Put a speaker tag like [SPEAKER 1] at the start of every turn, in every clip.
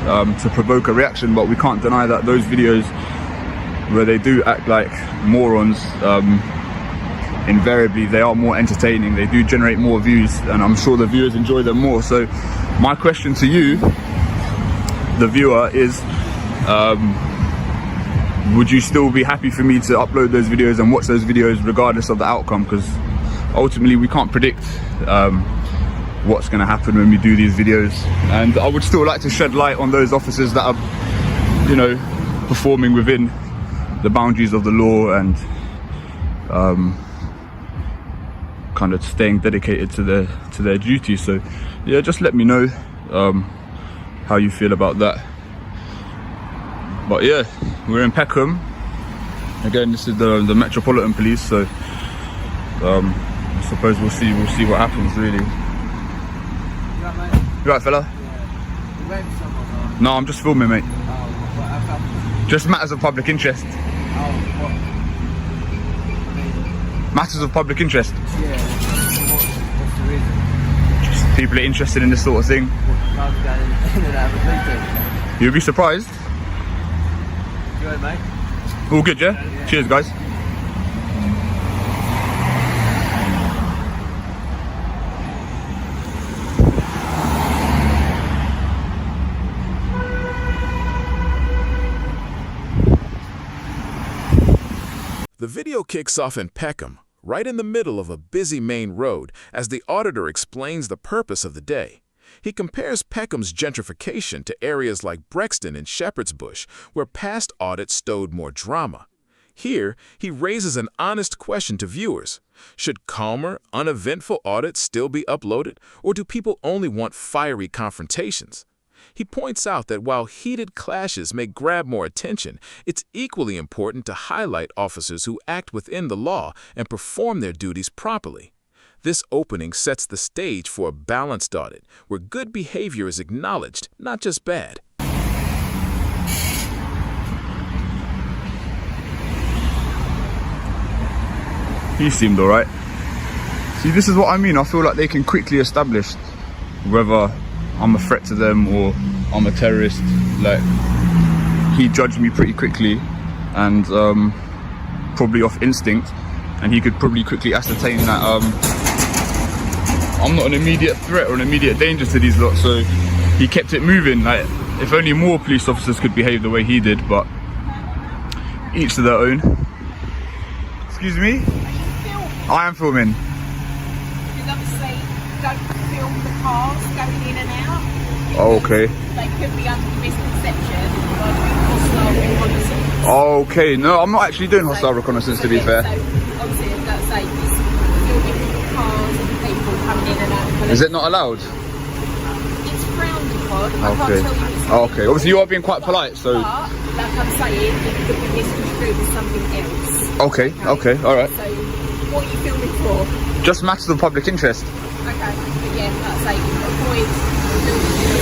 [SPEAKER 1] to provoke a reaction, but we can't deny that those videos where they do act like morons, invariably they are more entertaining, they do generate more views, and I'm sure the viewers enjoy them more. So my question to you, the viewer, is would you still be happy for me to upload those videos and watch those videos regardless of the outcome? Because ultimately we can't predict what's going to happen when we do these videos, and I would still like to shed light on those officers that are, you know, performing within the boundaries of the law and kind of staying dedicated to their duty. So yeah, just let me know how you feel about that. But yeah, we're in Peckham again. This is the Metropolitan Police, so I suppose we'll see what happens, really. You right, fella? Yeah. No, I'm just filming, mate. Just matters of public interest. Matters of public interest.
[SPEAKER 2] Yeah. What's the reason?
[SPEAKER 1] Just people are interested in this sort of thing. You'll be surprised.
[SPEAKER 2] Good, mate.
[SPEAKER 1] All good, yeah? Yeah. Cheers, guys.
[SPEAKER 3] The video kicks off in Peckham, right in the middle of a busy main road, as the auditor explains the purpose of the day. He compares Peckham's gentrification to areas like Brexton and Shepherd's Bush, where past audits stowed more drama. Here, he raises an honest question to viewers. Should calmer, uneventful audits still be uploaded, or do people only want fiery confrontations? He points out that while heated clashes may grab more attention, it's equally important to highlight officers who act within the law and perform their duties properly. This opening sets the stage for a balanced audit, where good behavior is acknowledged, not just bad.
[SPEAKER 1] He seemed alright. See, this is what I mean. I feel like they can quickly establish whether I'm a threat to them or I'm a terrorist. Like, he judged me pretty quickly, and probably off instinct, and he could probably quickly ascertain that I'm not an immediate threat or an immediate danger to these lot. So he kept it moving. Like, if only more police officers could behave the way he did, but each to their own. Excuse me? I am filming.
[SPEAKER 4] Because obviously, don't film the cars going in and out.
[SPEAKER 1] Oh, okay.
[SPEAKER 4] They could be under misconception by doing hostile reconnaissance.
[SPEAKER 1] Okay, no, I'm not actually doing hostile reconnaissance, to be fair.
[SPEAKER 4] So obviously, let's say filming cars and people coming in and out.
[SPEAKER 1] Is it not allowed?
[SPEAKER 4] It's frowned upon. I
[SPEAKER 1] Okay.
[SPEAKER 4] can't tell you it's
[SPEAKER 1] Oh, okay. Obviously, you are being quite polite, so.
[SPEAKER 4] But, like I'm saying, it could be misconstrued as something else.
[SPEAKER 1] Okay, alright.
[SPEAKER 4] So, what are you filming for?
[SPEAKER 1] Just matters of public interest.
[SPEAKER 4] Okay, but yeah, let's say avoid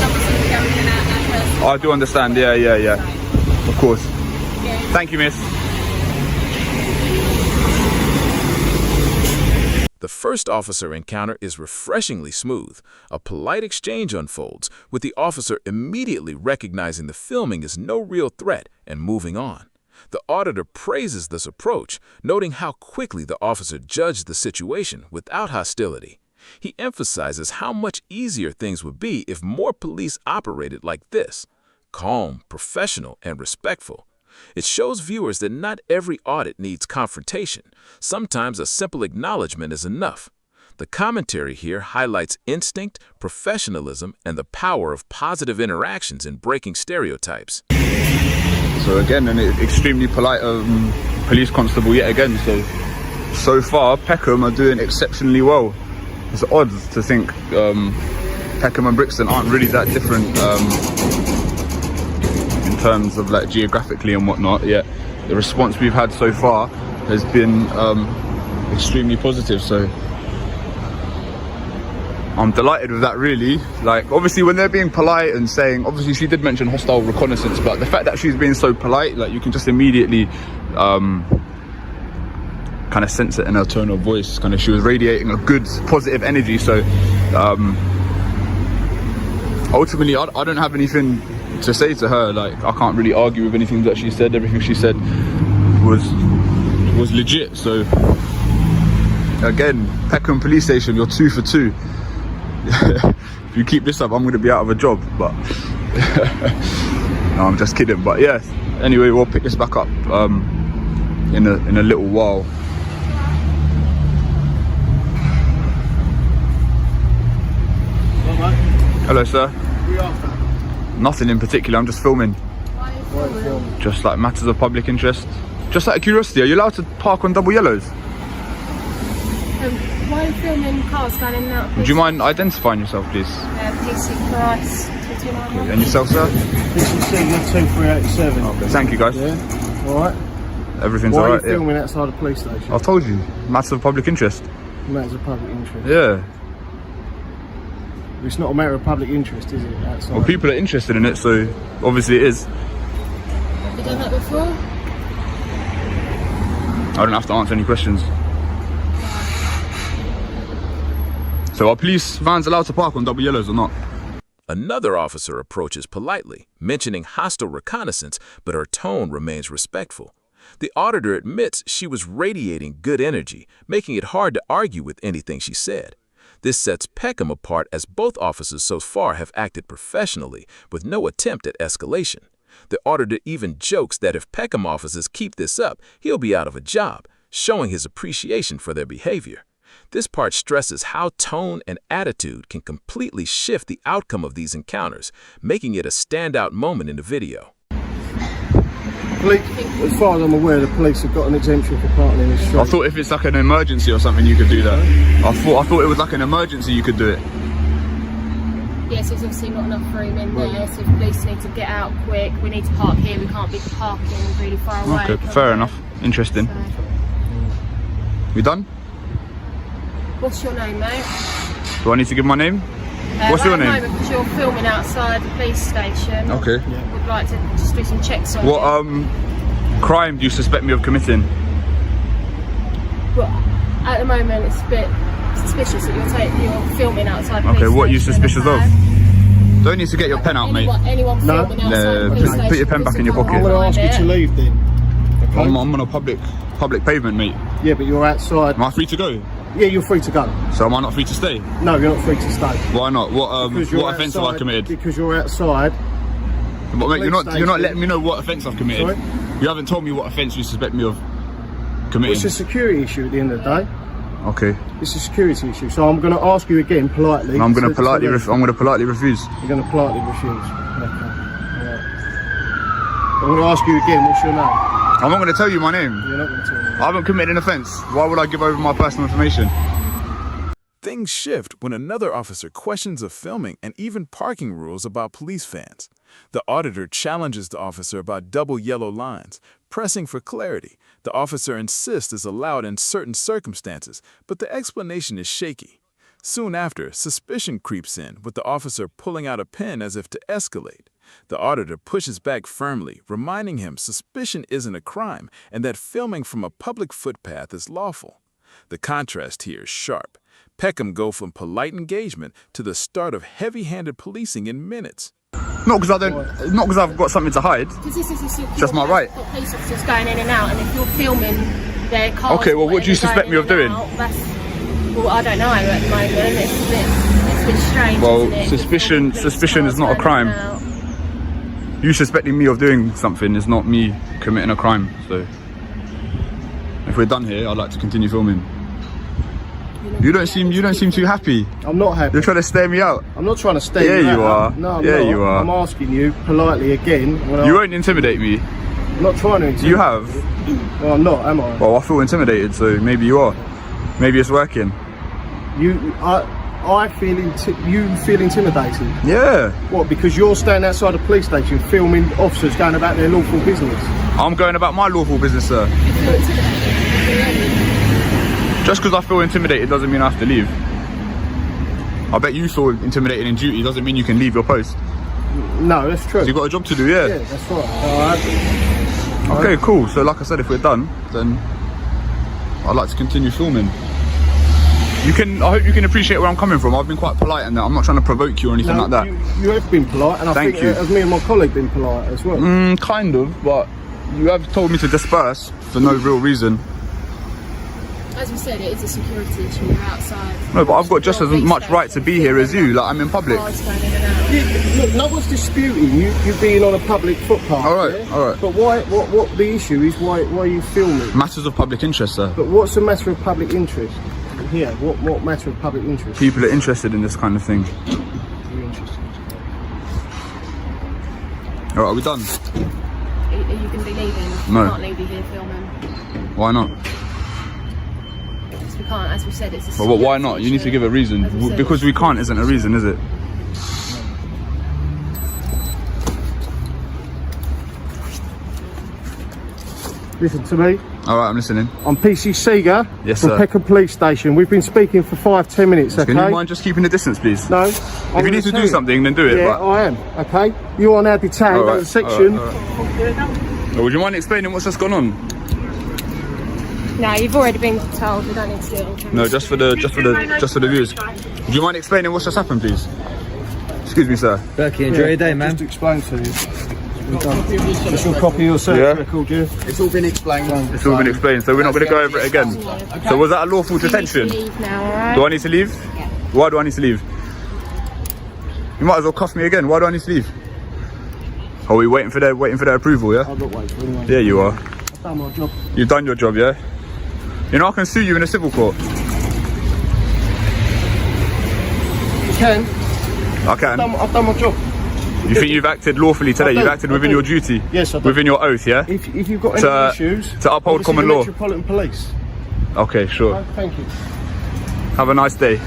[SPEAKER 4] something going in and out that person.
[SPEAKER 1] I do understand, yeah. Of course.
[SPEAKER 4] Yeah.
[SPEAKER 1] Thank you, miss.
[SPEAKER 3] The first officer encounter is refreshingly smooth. A polite exchange unfolds, with the officer immediately recognizing the filming is no real threat and moving on. The auditor praises this approach, noting how quickly the officer judged the situation without hostility. He emphasizes how much easier things would be if more police operated like this: calm, professional, and respectful. It shows viewers that not every audit needs confrontation. Sometimes a simple acknowledgement is enough. The commentary here highlights instinct, professionalism, and the power of positive interactions in breaking stereotypes.
[SPEAKER 1] So again, an extremely polite police constable yet again. So far, Peckham are doing exceptionally well. It's odd to think Peckham and Brixton aren't really that different in terms of like geographically and whatnot. Yet the response we've had so far has been extremely positive. So I'm delighted with that, really. Like, obviously when they're being polite and saying, obviously she did mention hostile reconnaissance, but the fact that she's being so polite, like, you can just immediately kind of sense it in her tone of voice. Kind of, she was radiating a good positive energy. So ultimately I don't have anything to say to her, like, I can't really argue with anything that she said. Everything she said was legit. So again, Peckham police station, you're 2 for 2. If you keep this up, I'm going to be out of a job. But no, I'm just kidding. But yeah, anyway, we'll pick this back up in a little while. Hello, sir.
[SPEAKER 2] Who are you after?
[SPEAKER 1] Nothing in particular. I'm just filming.
[SPEAKER 4] Why are you filming?
[SPEAKER 1] Just like matters of public interest. Just out of curiosity, are you allowed to park on double yellows?
[SPEAKER 4] Why are you filming cars going in and out?
[SPEAKER 1] Would you mind identifying yourself, please?
[SPEAKER 4] PC Price 2291.
[SPEAKER 1] And yourself, sir?
[SPEAKER 2] This is Sigma 2387.
[SPEAKER 1] Okay, thank you, guys.
[SPEAKER 2] Yeah, alright.
[SPEAKER 1] Everything's
[SPEAKER 2] Why are you
[SPEAKER 1] alright.
[SPEAKER 2] filming outside the police station?
[SPEAKER 1] I've told you, matters of public interest.
[SPEAKER 2] Matters of public interest.
[SPEAKER 1] Yeah.
[SPEAKER 2] It's not a matter of public interest, is it? Outside?
[SPEAKER 1] Well, people are interested in it, so obviously it is.
[SPEAKER 4] Have you done that before?
[SPEAKER 1] I don't have to answer any questions. So are police vans allowed to park on double yellows or not?
[SPEAKER 3] Another officer approaches politely, mentioning hostile reconnaissance, but her tone remains respectful. The auditor admits she was radiating good energy, making it hard to argue with anything she said. This sets Peckham apart as both officers so far have acted professionally, with no attempt at escalation. The auditor even jokes that if Peckham officers keep this up, he'll be out of a job, showing his appreciation for their behavior. This part stresses how tone and attitude can completely shift the outcome of these encounters, making it a standout moment in the video.
[SPEAKER 2] Police, as far as I'm aware, the police have got an exemption for parking in the street.
[SPEAKER 1] I thought if it's like an emergency or something, you could do that. I thought it was like an emergency, you could do it.
[SPEAKER 4] Yes, there's obviously not enough room in there, so if police need to get out quick, we need to park here, we can't be parking really far away.
[SPEAKER 1] Okay, fair enough. Interesting.
[SPEAKER 4] So,
[SPEAKER 1] We done?
[SPEAKER 4] what's your name, mate?
[SPEAKER 1] Do I need to give my name? What's your name?
[SPEAKER 4] Because you're filming outside the police station.
[SPEAKER 1] Okay.
[SPEAKER 4] We'd like to just do some checks on
[SPEAKER 1] What
[SPEAKER 4] you.
[SPEAKER 1] crime do you suspect me of committing?
[SPEAKER 4] But at the moment, it's a bit suspicious that you're filming outside the police
[SPEAKER 1] Okay, what are you
[SPEAKER 4] station,
[SPEAKER 1] suspicious of?
[SPEAKER 4] okay?
[SPEAKER 1] Don't need to get your pen out, mate.
[SPEAKER 4] Anyone
[SPEAKER 2] No.
[SPEAKER 4] filming outside the police station,
[SPEAKER 1] Put your pen back in your
[SPEAKER 4] please
[SPEAKER 1] pocket.
[SPEAKER 2] I'm
[SPEAKER 4] come
[SPEAKER 2] going to
[SPEAKER 4] behind
[SPEAKER 2] ask you to
[SPEAKER 4] it.
[SPEAKER 2] leave then. Okay?
[SPEAKER 1] I'm on a public pavement, mate.
[SPEAKER 2] Yeah, but you're outside.
[SPEAKER 1] Am I free to go?
[SPEAKER 2] Yeah, you're free to go.
[SPEAKER 1] So am I not free to stay?
[SPEAKER 2] No, you're not free to stay.
[SPEAKER 1] Why not? What
[SPEAKER 2] Because you're
[SPEAKER 1] offence have I
[SPEAKER 2] outside-
[SPEAKER 1] committed?
[SPEAKER 2] Because you're outside.
[SPEAKER 1] But mate, you're not
[SPEAKER 2] station.
[SPEAKER 1] letting me know what offence I've committed.
[SPEAKER 2] Sorry?
[SPEAKER 1] You haven't told me what offence you suspect me of committing.
[SPEAKER 2] It's a security issue at the end of the day.
[SPEAKER 1] Okay.
[SPEAKER 2] It's a security issue. So I'm going to ask you again politely.
[SPEAKER 1] And I'm going to
[SPEAKER 2] to
[SPEAKER 1] politely
[SPEAKER 2] leave.
[SPEAKER 1] I'm going to politely refuse.
[SPEAKER 2] You're going to politely refuse. Okay. Alright. I'm going to ask you again. What's your name?
[SPEAKER 1] I'm not going to tell you my name.
[SPEAKER 2] You're not going to tell me.
[SPEAKER 1] I haven't committed an offence. Why would I give over my personal information?
[SPEAKER 3] Things shift when another officer questions of filming and even parking rules about police vans. The auditor challenges the officer about double yellow lines, pressing for clarity. The officer insists is allowed in certain circumstances, but the explanation is shaky. Soon after, suspicion creeps in, with the officer pulling out a pen as if to escalate. The auditor pushes back firmly, reminding him suspicion isn't a crime and that filming from a public footpath is lawful. The contrast here is sharp. Peckham go from polite engagement to the start of heavy-handed policing in minutes.
[SPEAKER 1] Not because I've got something to hide.
[SPEAKER 4] Because this is a secure
[SPEAKER 1] Just my right.
[SPEAKER 4] place, police officers going in and out, and if you're filming their cars,
[SPEAKER 1] Okay, well,
[SPEAKER 4] or
[SPEAKER 1] what do you
[SPEAKER 4] whatever
[SPEAKER 1] suspect me of
[SPEAKER 4] going in
[SPEAKER 1] doing?
[SPEAKER 4] and out, well, I don't know at the moment. It's a bit strange.
[SPEAKER 1] Well,
[SPEAKER 4] isn't it?
[SPEAKER 1] suspicion-
[SPEAKER 4] Police
[SPEAKER 1] suspicion
[SPEAKER 4] cars
[SPEAKER 1] is not a
[SPEAKER 4] going
[SPEAKER 1] crime.
[SPEAKER 4] in and out.
[SPEAKER 1] You suspecting me of doing something is not me committing a crime. So if we're done here, I'd like to continue filming. You don't seem too happy.
[SPEAKER 2] I'm not happy.
[SPEAKER 1] You're trying to stare me out.
[SPEAKER 2] I'm not trying to stay.
[SPEAKER 1] Yeah, you are.
[SPEAKER 2] No, I'm
[SPEAKER 1] Yeah,
[SPEAKER 2] not.
[SPEAKER 1] you are.
[SPEAKER 2] I'm asking you politely again.
[SPEAKER 1] You won't intimidate me.
[SPEAKER 2] I'm not trying to intimidate.
[SPEAKER 1] You have.
[SPEAKER 2] Well, I'm not, am I?
[SPEAKER 1] Well, I feel intimidated, so maybe you are. Maybe it's working.
[SPEAKER 2] I feel you feel intimidated.
[SPEAKER 1] Yeah.
[SPEAKER 2] What? Because you're standing outside a police station filming officers going about their lawful business.
[SPEAKER 1] I'm going about my lawful business, sir. Just because I feel intimidated doesn't mean I have to leave. I bet you feel intimidated in duty doesn't mean you can leave your post.
[SPEAKER 2] No, that's true.
[SPEAKER 1] You've got a job to do, yeah.
[SPEAKER 2] Yeah, that's right. All right.
[SPEAKER 1] Okay, cool. So like I said, if we're done, then I'd like to continue filming. I hope you can appreciate where I'm coming from. I've been quite polite and that. I'm not trying to provoke you or anything like that.
[SPEAKER 2] You have been polite, and I
[SPEAKER 1] Thank
[SPEAKER 2] think
[SPEAKER 1] you.
[SPEAKER 2] as me and my colleague been polite as well.
[SPEAKER 1] Kind of, but you have told me to disperse for no real reason.
[SPEAKER 4] As we said, it is a security issue. You're outside.
[SPEAKER 1] No, but I've got just as much right to be here as you. Like, I'm in public.
[SPEAKER 4] Cars going in and out.
[SPEAKER 2] Look, no one's disputing you being on a public footpath.
[SPEAKER 1] All right,
[SPEAKER 2] yeah?
[SPEAKER 1] all right.
[SPEAKER 2] But why? What the issue is? Why are you filming?
[SPEAKER 1] Matters of public interest, sir.
[SPEAKER 2] But what's the matter of public interest? Here, what matter of public interest?
[SPEAKER 1] People are interested in this kind of thing.
[SPEAKER 2] You're interested.
[SPEAKER 1] All right, are we done?
[SPEAKER 4] Are you going to be leaving?
[SPEAKER 1] No.
[SPEAKER 4] We can't leave you here filming.
[SPEAKER 1] Why not?
[SPEAKER 4] Because we can't, as we said, it's a
[SPEAKER 1] Well, why
[SPEAKER 4] security
[SPEAKER 1] not? You need to
[SPEAKER 4] issue.
[SPEAKER 1] give a reason.
[SPEAKER 4] As we said,
[SPEAKER 1] Because we can't isn't a reason, is it?
[SPEAKER 2] Listen to me.
[SPEAKER 1] All right, I'm listening.
[SPEAKER 2] I'm PC Seeger
[SPEAKER 1] Yes,
[SPEAKER 2] from
[SPEAKER 1] sir.
[SPEAKER 2] Peckham Police Station. We've been speaking for 5-10 minutes, okay?
[SPEAKER 1] Can you mind just keeping the distance, please?
[SPEAKER 2] No.
[SPEAKER 1] If you need to do something, then do it.
[SPEAKER 2] Yeah,
[SPEAKER 1] but...
[SPEAKER 2] I am, okay? You are now detained
[SPEAKER 1] All right,
[SPEAKER 2] at the section.
[SPEAKER 1] all right. Oh, would you mind explaining what's just gone on?
[SPEAKER 4] No, you've already been told. We don't need to do it on camera.
[SPEAKER 1] No, just for the viewers. Would you mind explaining what's just happened, please? Excuse me, sir.
[SPEAKER 5] Berkey, enjoy your day, man.
[SPEAKER 2] Just explain to you. Just your copy of your search
[SPEAKER 1] Yeah.
[SPEAKER 2] record, yeah?
[SPEAKER 5] It's all been explained.
[SPEAKER 1] It's all been explained, so we're not going to go over it again. So was that a lawful detention?
[SPEAKER 4] You need to leave now, alright?
[SPEAKER 1] Do I need to leave?
[SPEAKER 4] Yeah.
[SPEAKER 1] Why do I need to leave? You might as well cuff me again. Why do I need to leave? Are we waiting for their approval? Yeah.
[SPEAKER 2] I'm not waiting for anyone.
[SPEAKER 1] Yeah, you are.
[SPEAKER 2] I've done my job.
[SPEAKER 1] You've done your job, yeah. You know I can sue you in a civil court.
[SPEAKER 2] You can.
[SPEAKER 1] I can.
[SPEAKER 2] I've done my job.
[SPEAKER 1] You think you've acted lawfully today?
[SPEAKER 2] I do,
[SPEAKER 1] You've acted
[SPEAKER 2] I
[SPEAKER 1] within
[SPEAKER 2] do.
[SPEAKER 1] your duty.
[SPEAKER 2] Yes, I do.
[SPEAKER 1] Within your oath, yeah.
[SPEAKER 2] If you've got any
[SPEAKER 1] To-
[SPEAKER 2] issues,
[SPEAKER 1] to uphold
[SPEAKER 2] obviously
[SPEAKER 1] common
[SPEAKER 2] the
[SPEAKER 1] law.
[SPEAKER 2] Metropolitan Police.
[SPEAKER 1] Okay, sure.
[SPEAKER 2] Oh, thank you.
[SPEAKER 1] Have a nice day.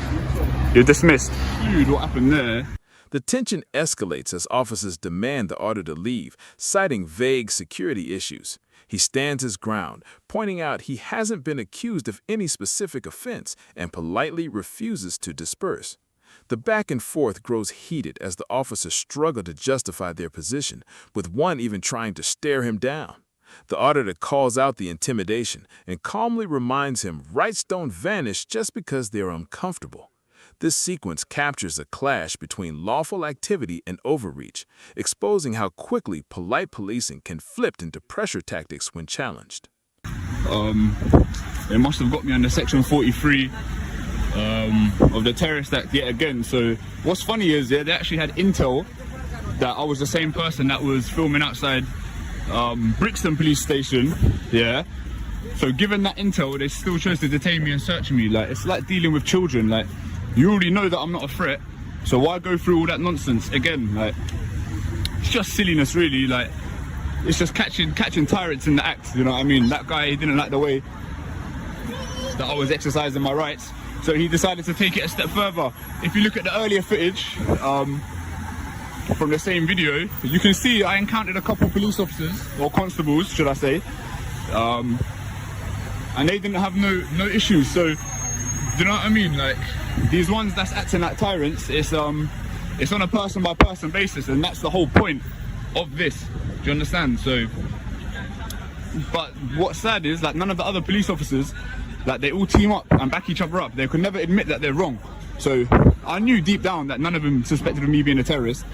[SPEAKER 1] You're dismissed. Dude, what happened there?
[SPEAKER 3] The tension escalates as officers demand the auditor leave, citing vague security issues. He stands his ground, pointing out he hasn't been accused of any specific offense and politely refuses to disperse. The back and forth grows heated as the officers struggle to justify their position, with one even trying to stare him down. The auditor calls out the intimidation and calmly reminds him rights don't vanish just because they're uncomfortable. This sequence captures a clash between lawful activity and overreach, exposing how quickly polite policing can flip into pressure tactics when challenged.
[SPEAKER 1] They must have got me under section 43 of the Terrorist Act yet again. So what's funny is they actually had intel that I was the same person that was filming outside Brixton police station. Yeah. So given that intel, they still chose to detain me and search me. Like, it's like dealing with children. Like, you already know that I'm not a threat, so why go through all that nonsense again? Like, it's just silliness, really. Like, it's just catching tyrants in the act. You know what I mean? That guy, he didn't like the way that I was exercising my rights, so he decided to take it a step further. If you look at the earlier footage from the same video, you can see I encountered a couple police officers, or constables, should I say, and they didn't have no issues. So, do you know what I mean? Like, these ones that's acting like tyrants, it's on a person by person basis, and that's the whole point of this. Do you understand? So, but what's sad is, like, none of the other police officers, like, they all team up and back each other up. They could never admit that they're wrong. So I knew deep down that none of them suspected of me being a terrorist.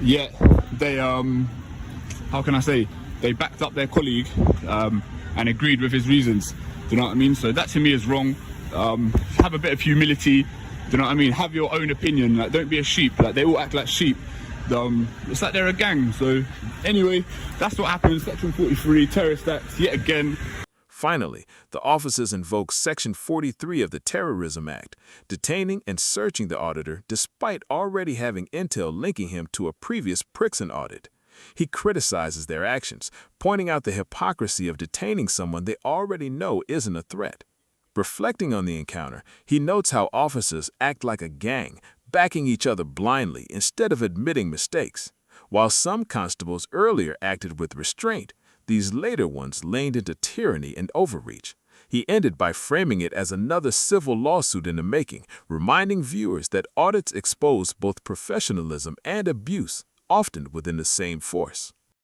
[SPEAKER 1] Yet they, how can I say, they backed up their colleague and agreed with his reasons. Do you know what I mean? So that to me is wrong. Have a bit of humility. Do you know what I mean? Have your own opinion. Like, don't be a sheep. Like, they all act like sheep. It's like they're a gang. So anyway, that's what happens. Section 43, Terrorist Act, yet again.
[SPEAKER 3] Finally, the officers invoke Section 43 of the Terrorism Act, detaining and searching the auditor despite already having intel linking him to a previous Brixton audit. He criticizes their actions, pointing out the hypocrisy of detaining someone they already know isn't a threat. Reflecting on the encounter, he notes how officers act like a gang, backing each other blindly instead of admitting mistakes. While some constables earlier acted with restraint, these later ones leaned into tyranny and overreach. He ended by framing it as another civil lawsuit in the making, reminding viewers that audits expose both professionalism and abuse, often within the same force.